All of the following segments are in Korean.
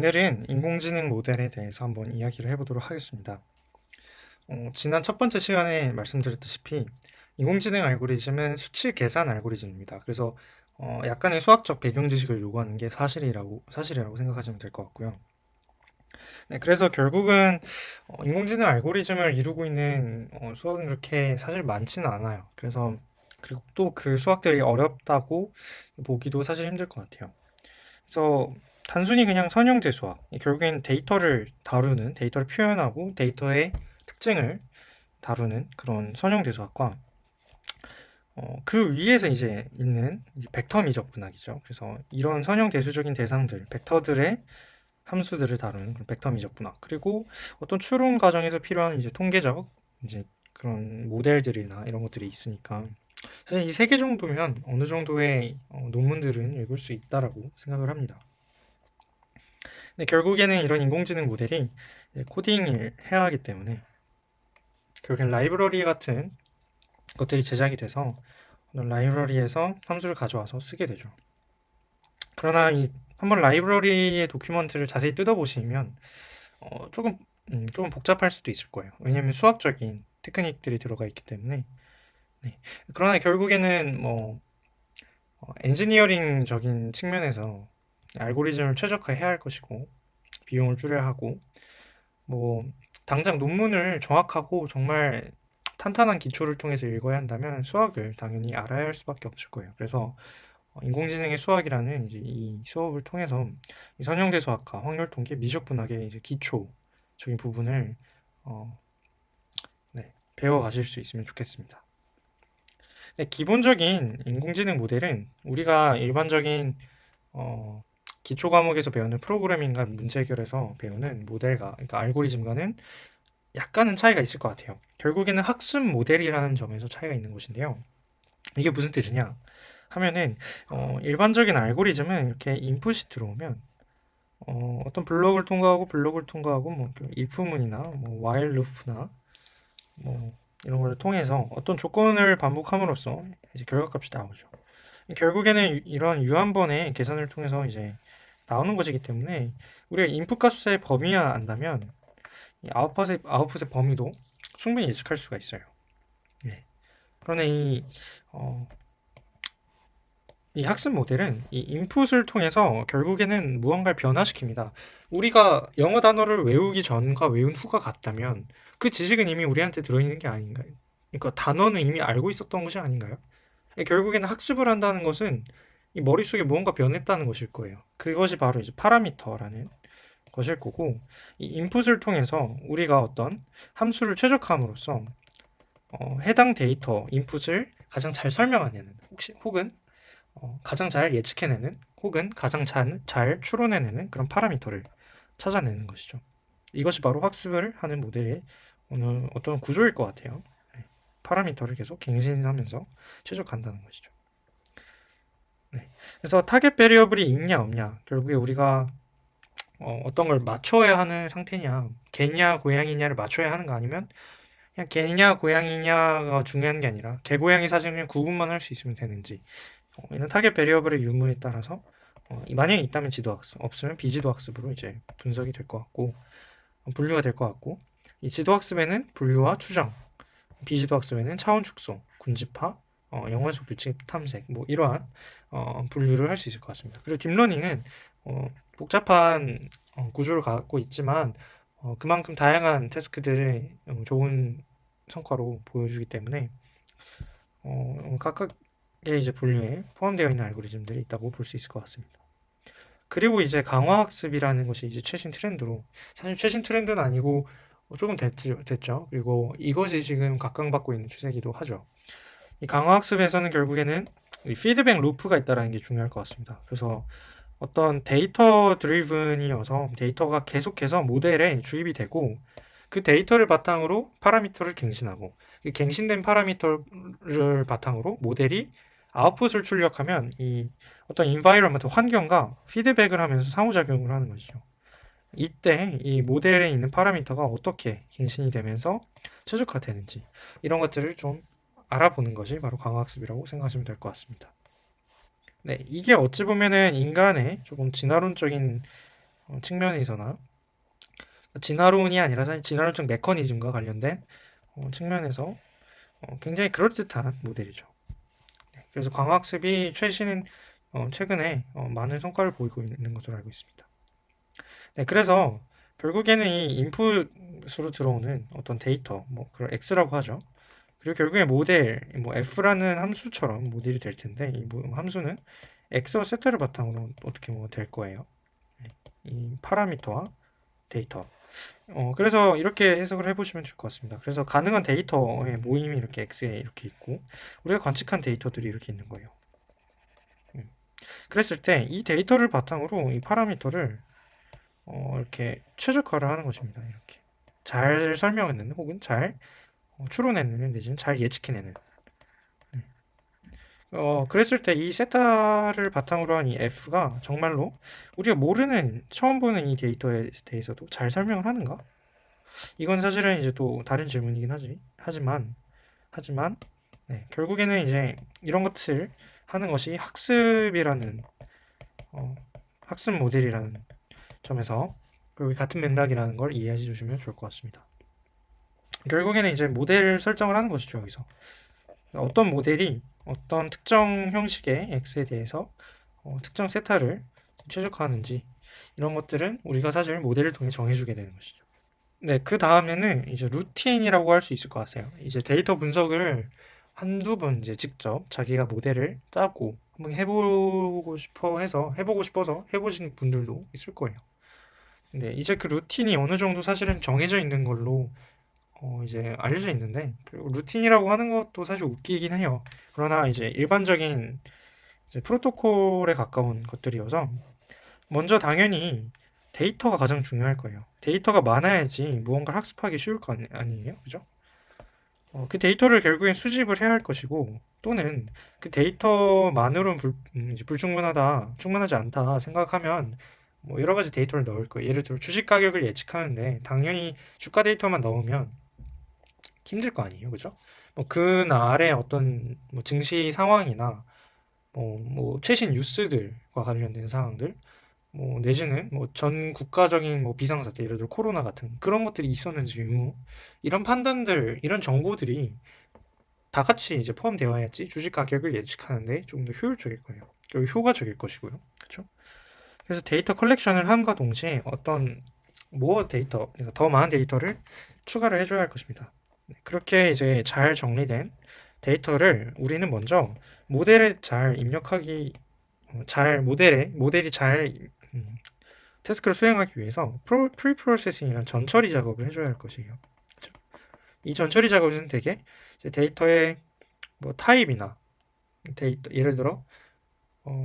오늘은 인공지능 모델에 대해서 한번 이야기를 해보도록 하겠습니다. 지난 첫 번째 시간에 말씀드렸다시피 인공지능 알고리즘은 수치 계산 알고리즘입니다. 그래서 약간의 수학적 배경 지식을 요구하는 게 사실이라고 생각하시면 될 것 같고요. 네, 그래서 결국은 인공지능 알고리즘을 이루고 있는 수학은 그렇게 사실 많지는 않아요. 그리고 또 그 수학들이 어렵다고 보기도 사실 힘들 것 같아요. 그래서 단순히 그냥 선형대 수학, 결국엔 데이터를 표현하고 데이터의 특징을 다루는 그런 선형대 수학과 그 위에서 이제 있는 이 벡터 미적 분학이죠. 그래서 이런 선형대수적인 대상들, 벡터들의 함수들을 다루는 그런 벡터 미적 분학. 그리고 어떤 추론 과정에서 필요한 이제 통계적 이제 그런 모델들이나 이런 것들이 있으니까 사실 이 세 개 정도면 어느 정도의 논문들은 읽을 수 있다라고 생각을 합니다. 근데 결국에는 이런 인공지능 모델이 코딩을 해야 하기 때문에 결국엔 라이브러리 같은 것들이 제작이 돼서 라이브러리에서 함수를 가져와서 쓰게 되죠. 그러나 이 한번 라이브러리의 도큐먼트를 자세히 뜯어보시면 조금 복잡할 수도 있을 거예요. 왜냐하면 수학적인 테크닉들이 들어가 있기 때문에. 네. 그러나 결국에는 엔지니어링적인 측면에서 알고리즘을 최적화해야 할 것이고 비용을 줄여야 하고 뭐 당장 논문을 정확하고 정말 탄탄한 기초를 통해서 읽어야 한다면 수학을 당연히 알아야 할 수밖에 없을 거예요. 그래서 인공지능의 수학이라는 이제 이 수업을 통해서 이 선형대 수학과 확률 통계, 미적 분학의 이제 기초적인 부분을 어, 네, 배워 가실 수 있으면 좋겠습니다. 네, 기본적인 인공지능 모델은 우리가 일반적인 어, 기초 과목에서 배우는 프로그래밍과 문제 해결에서 배우는 그러니까 알고리즘과는 약간은 차이가 있을 것 같아요. 결국에는 학습 모델이라는 점에서 차이가 있는 것인데요. 이게 무슨 뜻이냐 하면은 일반적인 알고리즘은 이렇게 인풋이 들어오면 어떤 블록을 통과하고 뭐 if문이나 뭐 while loop나 뭐 이런 걸 통해서 어떤 조건을 반복함으로써 이제 결과값이 나오죠. 결국에는 이런 유한번의 계산을 통해서 이제 나오는 것이기 때문에 우리가 인풋 값의 범위만 안다면 이 아웃풋의 범위도 충분히 예측할 수가 있어요. 네. 그러나 어, 이 학습 모델은 이 인풋을 통해서 결국에는 무언가를 변화시킵니다. 우리가 영어 단어를 외우기 전과 외운 후가 같다면 그 지식은 이미 우리한테 들어있는 게 아닌가요? 그러니까 단어는 이미 알고 있었던 것이 아닌가요? 결국에는 학습을 한다는 것은 이 머릿속에 무언가 변했다는 것일 거예요. 그것이 바로 이제 파라미터라는 것일 거고, 이 인풋을 통해서 우리가 어떤 함수를 최적화함으로써 해당 데이터 인풋을 가장 잘 설명해내는 혹은 가장 잘 예측해내는 혹은 가장 잘 추론해내는 그런 파라미터를 찾아내는 것이죠. 이것이 바로 학습을 하는 모델의 어떤 구조일 것 같아요. 네. 파라미터를 계속 갱신하면서 최적화한다는 것이죠. 네. 그래서 타겟 베리어블이 있냐 없냐 결국에 우리가 어떤 걸 맞춰야 하는 상태냐 개냐 고양이냐를 맞춰야 하는 거 아니면 그냥 개냐 고양이냐가 중요한 게 아니라 개 고양이 사진을 구분만 할 수 있으면 되는지 이런 타겟 베리어블의 유무에 따라서 만약에 있다면 지도학습, 없으면 비지도학습으로 이제 분석이 될 것 같고 분류가 될 것 같고 이 지도학습에는 분류와 추정, 비지도학습에는 차원 축소, 군집화, 영환속 규칙 탐색 뭐 이러한 분류를 할 수 있을 것 같습니다. 그리고 딥러닝은 복잡한 구조를 갖고 있지만 그만큼 다양한 태스크들을 좋은 성과로 보여주기 때문에 각각의 이제 분류에 포함되어 있는 알고리즘들이 있다고 볼 수 있을 것 같습니다. 그리고 이제 강화학습이라는 것이 이제 최신 트렌드로 사실 최신 트렌드는 아니고 조금 됐죠. 그리고 이것이 지금 각광받고 있는 추세이기도 하죠. 이 강화학습에서는 결국에는 이 피드백 루프가 있다는 게 중요할 것 같습니다. 그래서 어떤 데이터 드리븐이어서 데이터가 계속해서 모델에 주입이 되고 그 데이터를 바탕으로 파라미터를 갱신하고 그 갱신된 파라미터를 바탕으로 모델이 아웃풋을 출력하면 이 어떤 인바이러먼트 환경과 피드백을 하면서 상호작용을 하는 것이죠. 이때 이 모델에 있는 파라미터가 어떻게 갱신이 되면서 최적화되는지 이런 것들을 좀 알아보는 것이 바로 강화학습이라고 생각하시면 될 것 같습니다. 네, 이게 어찌 보면은 인간의 조금 진화론적인 측면에서나 진화론이 아니라 사실 진화론적 메커니즘과 관련된 측면에서 굉장히 그럴듯한 모델이죠. 네, 그래서 광학습이 최근에 많은 성과를 보이고 있는 것으로 알고 있습니다. 네, 그래서 결국에는 이 인풋으로 들어오는 어떤 데이터, 뭐 그걸 X라고 하죠. 그리고 결국에 모델, 뭐 F라는 함수처럼 모델이 될 텐데 이 함수는 X와 세타를 바탕으로 어떻게 뭐 될 거예요. 네, 이 파라미터와 데이터. 그래서 이렇게 해석을 해보시면 될 것 같습니다. 그래서 가능한 데이터의 모임이 이렇게 X에 이렇게 있고 우리가 관측한 데이터들이 이렇게 있는 거예요. 그랬을 때 이 데이터를 바탕으로 이 파라미터를 이렇게 최적화를 하는 것입니다. 이렇게 잘 설명해내는 혹은 잘 추론해내는 내지는 잘 예측해내는. 네. 그랬을 때 이 세타를 바탕으로 한 이 F가 정말로 우리가 모르는 처음 보는 이 데이터에 대해서도 잘 설명을 하는가? 이건 사실은 이제 또 다른 질문이긴 하지만 네, 결국에는 이제 이런 것을 하는 것이 어, 학습 모델이라는 점에서 여기 같은 맥락이라는 걸 이해해 주시면 좋을 것 같습니다. 결국에는 이제 모델 설정을 하는 것이죠. 여기서 어떤 모델이 어떤 특정 형식의 x에 대해서 특정 세타를 최적화하는지 이런 것들은 우리가 사실 모델을 통해 정해주게 되는 것이죠. 네, 그 다음에는 이제 루틴이라고 할 수 있을 것 같아요. 이제 데이터 분석을 한두 번 이제 직접 자기가 모델을 짜고 한번 해보고 싶어서 해보신 분들도 있을 거예요. 네, 이제 그 루틴이 어느 정도 사실은 정해져 있는 걸로 이제 알려져 있는데, 그리고 루틴이라고 하는 것도 사실 웃기긴 해요. 그러나 이제 일반적인 이제 프로토콜에 가까운 것들이어서, 먼저 당연히 데이터가 가장 중요할 거예요. 데이터가 많아야지 무언가를 학습하기 쉬울 거 아니에요? 그죠? 그 데이터를 결국엔 수집을 해야 할 것이고, 또는 그 데이터만으로는 이제 충분하지 않다 생각하면 뭐 여러 가지 데이터를 넣을 거예요. 예를 들어 주식 가격을 예측하는데 당연히 주가 데이터만 넣으면 힘들 거 아니에요, 그죠? 뭐 그날의 어떤 뭐 증시 상황이나 뭐 최신 뉴스들과 관련된 사항들, 뭐 내지는 뭐 전 국가적인 뭐 비상사태, 예를 들어 코로나 같은 그런 것들이 있었는지 유무, 이런 판단들, 이런 정보들이 다 같이 이제 포함되어야지 주식 가격을 예측하는데 좀 더 효율적일 거예요. 그리고 효과적일 것이고요, 그렇죠? 그래서 데이터 컬렉션을 함과 동시에 어떤 그러니까 더 많은 데이터를 추가를 해줘야 할 것입니다. 네, 그렇게 이제 잘 정리된 데이터를 우리는 먼저 모델에 잘 입력하기, 모델이 잘 태스크를 수행하기 위해서 프리프로세싱이라는 전처리 작업을 해줘야 할 것이에요. 그렇죠? 이 전처리 작업은 되게 이제 데이터의 뭐 타입이나 예를 들어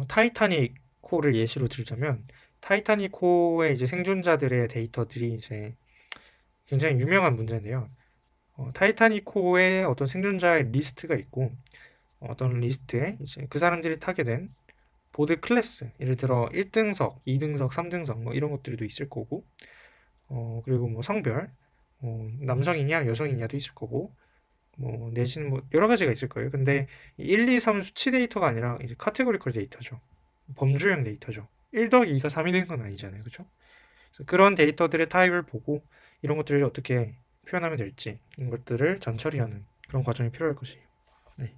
타이타닉 코를 예시로 들자면 타이타닉 코의 이제 생존자들의 데이터들이 이제 굉장히 유명한 문제인데요. 타이타닉 코의 어떤 생존자의 리스트가 있고 어떤 리스트에 이제 그 사람들이 타게 된 보드 클래스, 예를 들어 1등석, 2등석, 3등석 뭐 이런 것들도 있을 거고, 그리고 뭐 성별, 남성이냐 여성이냐도 있을 거고, 뭐 내지는 뭐 여러 가지가 있을 거예요. 근데 1, 2, 3 수치 데이터가 아니라 이제 카테고리컬 데이터죠. 범주형 데이터죠. 1 더하기 2가 3이 되는 건 아니잖아요. 그죠? 그래서 그런 데이터들의 타입을 보고 이런 것들을 어떻게 표현하면 될지 이런 것들을 전처리하는 그런 과정이 필요할 것이에요. 네.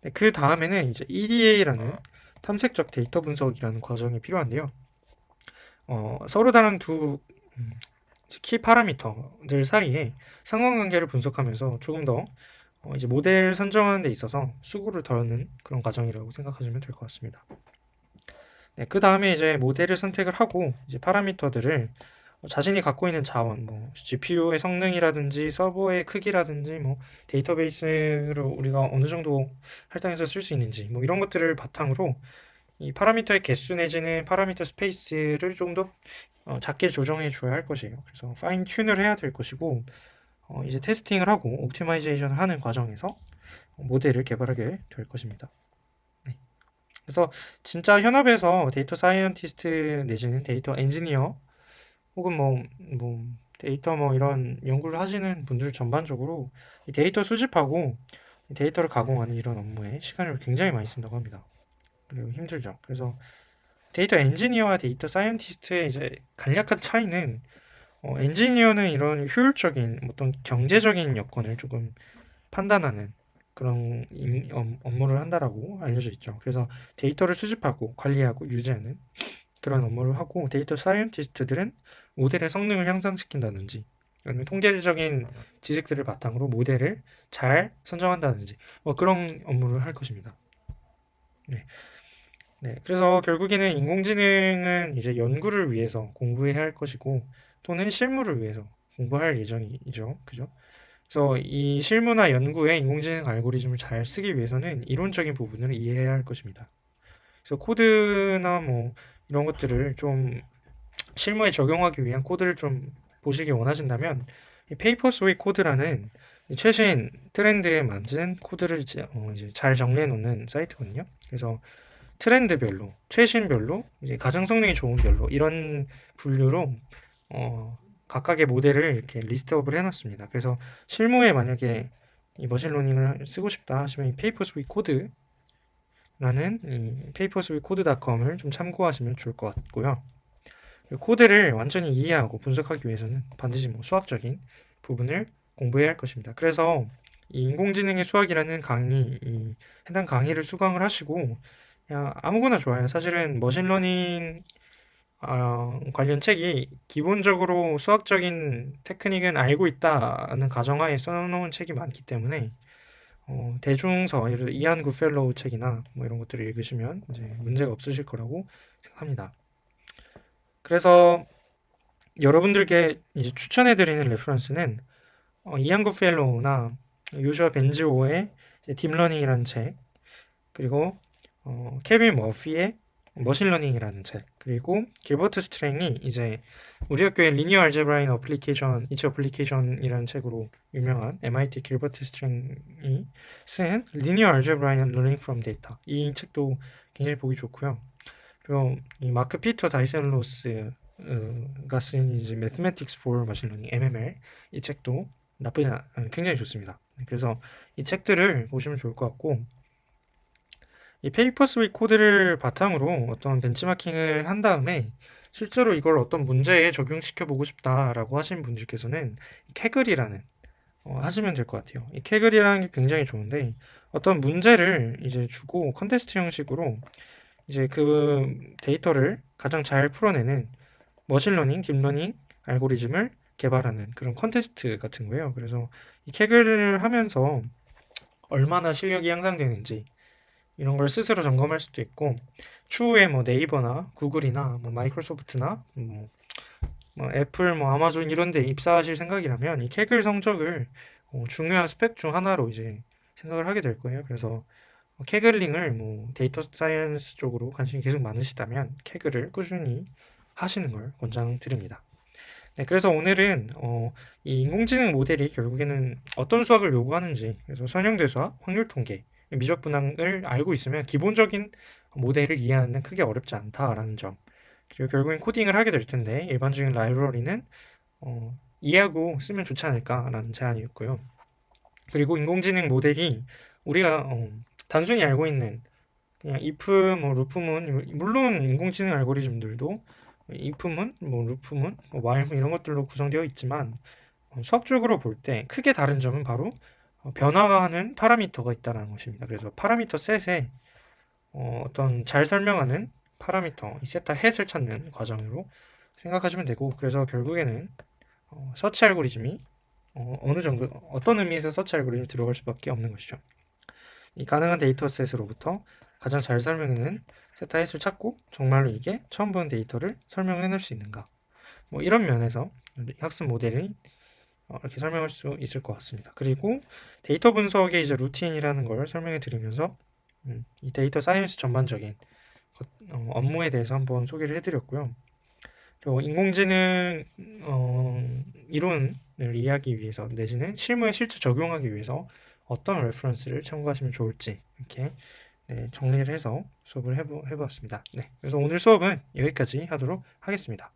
네, 그 다음에는 이제 EDA라는 탐색적 데이터 분석이라는 과정이 필요한데요. 서로 다른 두 키 파라미터들 사이에 상관관계를 분석하면서 조금 더 이제 모델 선정하는 데 있어서 수고를 덜는 그런 과정이라고 생각하시면 될 것 같습니다. 네, 그 다음에 이제 모델을 선택을 하고 이제 파라미터들을 자신이 갖고 있는 자원, 뭐 GPU의 성능이라든지 서버의 크기라든지 뭐 데이터베이스를 우리가 어느 정도 할당해서 쓸 수 있는지 뭐 이런 것들을 바탕으로 이 파라미터의 개수 내지는 파라미터 스페이스를 좀 더 작게 조정해 줘야 할 것이에요. 그래서 파인 튠을 해야 될 것이고 이제 테스팅을 하고 옵티마이제이션을 하는 과정에서 모델을 개발하게 될 것입니다. 네. 그래서 진짜 현업에서 데이터 사이언티스트 내지는 데이터 엔지니어 혹은 뭐 데이터 뭐 이런 연구를 하시는 분들 전반적으로 이 데이터 수집하고 이 데이터를 가공하는 이런 업무에 시간을 굉장히 많이 쓴다고 합니다. 그리고 힘들죠. 그래서 데이터 엔지니어와 데이터 사이언티스트의 이제 간략한 차이는 엔지니어는 이런 효율적인 어떤 경제적인 여건을 조금 판단하는 그런 업무를 한다라고 알려져 있죠. 그래서 데이터를 수집하고 관리하고 유지하는 그런 업무를 하고 데이터 사이언티스트들은 모델의 성능을 향상시킨다든지 아니면 통계적인 지식들을 바탕으로 모델을 잘 선정한다든지 뭐 그런 업무를 할 것입니다. 네. 네. 그래서 결국에는 인공지능은 이제 연구를 위해서 공부해야 할 것이고 또는 실무를 위해서 공부할 예정이죠. 그죠? 그래서 이 실무나 연구에 인공지능 알고리즘을 잘 쓰기 위해서는 이론적인 부분을 이해해야 할 것입니다. 그래서 코드나 뭐 이런 것들을 좀 실무에 적용하기 위한 코드를 좀 보시기 원하신다면 이 페이퍼스 웨이 코드라는 최신 트렌드에 맞은 코드를 이제 잘 정리해 놓는 사이트거든요. 그래서 트렌드별로, 최신별로, 이제 가장 성능이 좋은 별로 이런 분류로 각각의 모델을 이렇게 리스트업을 해놨습니다. 그래서 실무에 만약에 이 머신러닝을 쓰고 싶다 하시면 이 페이퍼스위 코드라는 이 페이퍼스위 코드닷컴을 좀 참고하시면 좋을 것 같고요. 코드를 완전히 이해하고 분석하기 위해서는 반드시 뭐 수학적인 부분을 공부해야 할 것입니다. 그래서 이 인공지능의 수학이라는 이 해당 강의를 수강을 하시고 그냥 아무거나 좋아요. 사실은 머신러닝 관련 책이 기본적으로 수학적인 테크닉은 알고 있다는 가정하에 써놓은 책이 많기 때문에 대중서, 예를 들어 이안 굿펠로우 책이나 뭐 이런 것들을 읽으시면 이제 문제가 없으실 거라고 생각합니다. 그래서 여러분들께 이제 추천해드리는 레퍼런스는 이안 굿펠로우나 요슈아 벤지오의 딥러닝이라는 책, 그리고 케빈 머피의 머신러닝이라는 책, 그리고 길버트 스트랭이 이제 우리 학교의 리니어 알제브라인 어플리케이션, 이치 어플리케이션이라는 책으로 유명한 MIT 길버트 스트랭이 쓴 리니어 알제브라인 러닝 프롬 데이터, 이 책도 굉장히 보기 좋고요. 그리고 이 마크 피터 다이셀로스가 쓴 이제 Mathematics for Machine Learning (MML) 이 책도 굉장히 좋습니다. 그래서 이 책들을 보시면 좋을 것 같고, 이 페이퍼스윗 코드를 바탕으로 어떤 벤치마킹을 한 다음에 실제로 이걸 어떤 문제에 적용시켜 보고 싶다라고 하시는 분들께서는 캐글이라는 하시면 될 것 같아요. 이 캐글이라는 게 굉장히 좋은데 어떤 문제를 이제 주고 컨테스트 형식으로 이제 그 데이터를 가장 잘 풀어내는 머신러닝, 딥러닝 알고리즘을 개발하는 그런 컨테스트 같은 거예요. 그래서 이 캐글을 하면서 얼마나 실력이 향상되는지 이런 걸 스스로 점검할 수도 있고 추후에 뭐 네이버나 구글이나 뭐 마이크로소프트나 뭐 애플, 뭐 아마존 이런 데 입사하실 생각이라면 이 캐글 성적을 중요한 스펙 중 하나로 이제 생각을 하게 될 거예요. 그래서 캐글링을 뭐 데이터 사이언스 쪽으로 관심이 계속 많으시다면 캐글을 꾸준히 하시는 걸 권장드립니다. 네, 그래서 오늘은 이 인공지능 모델이 결국에는 어떤 수학을 요구하는지, 그래서 선형대 수학, 확률 통계, 미적 분학을 알고 있으면 기본적인 모델을 이해하는 데 크게 어렵지 않다라는 점. 그리고 결국엔 코딩을 하게 될 텐데 일반적인 라이브러리는 이해하고 쓰면 좋지 않을까라는 제안이었고요. 그리고 인공지능 모델이 우리가 단순히 알고 있는 그냥 if, 뭐 루프문, 물론 인공지능 알고리즘들도 if문, 뭐 루프문, 뭐 while문 이런 것들로 구성되어 있지만 수학적으로 볼 때 크게 다른 점은 바로 변화하는 파라미터가 있다는 것입니다. 그래서 파라미터 셋에 어떤 잘 설명하는 파라미터, 이 세타 헷을 찾는 과정으로 생각하시면 되고, 그래서 결국에는 서치 알고리즘이 어느 정도 어떤 의미에서 서치 알고리즘이 들어갈 수밖에 없는 것이죠. 이 가능한 데이터셋으로부터 가장 잘 설명하는 세타 헷을 찾고 정말로 이게 처음 보는 데이터를 설명해낼 수 있는가, 뭐 이런 면에서 학습 모델이 이렇게 설명할 수 있을 것 같습니다. 그리고 데이터 분석의 이제 루틴이라는 걸 설명해 드리면서 이 데이터 사이언스 전반적인 업무에 대해서 한번 소개를 해드렸고요. 그리고 인공지능 이론을 이해하기 위해서 내지는 실무에 실제 적용하기 위해서 어떤 레퍼런스를 참고하시면 좋을지 이렇게 정리를 해서 수업을 해보았습니다. 네, 그래서 오늘 수업은 여기까지 하도록 하겠습니다.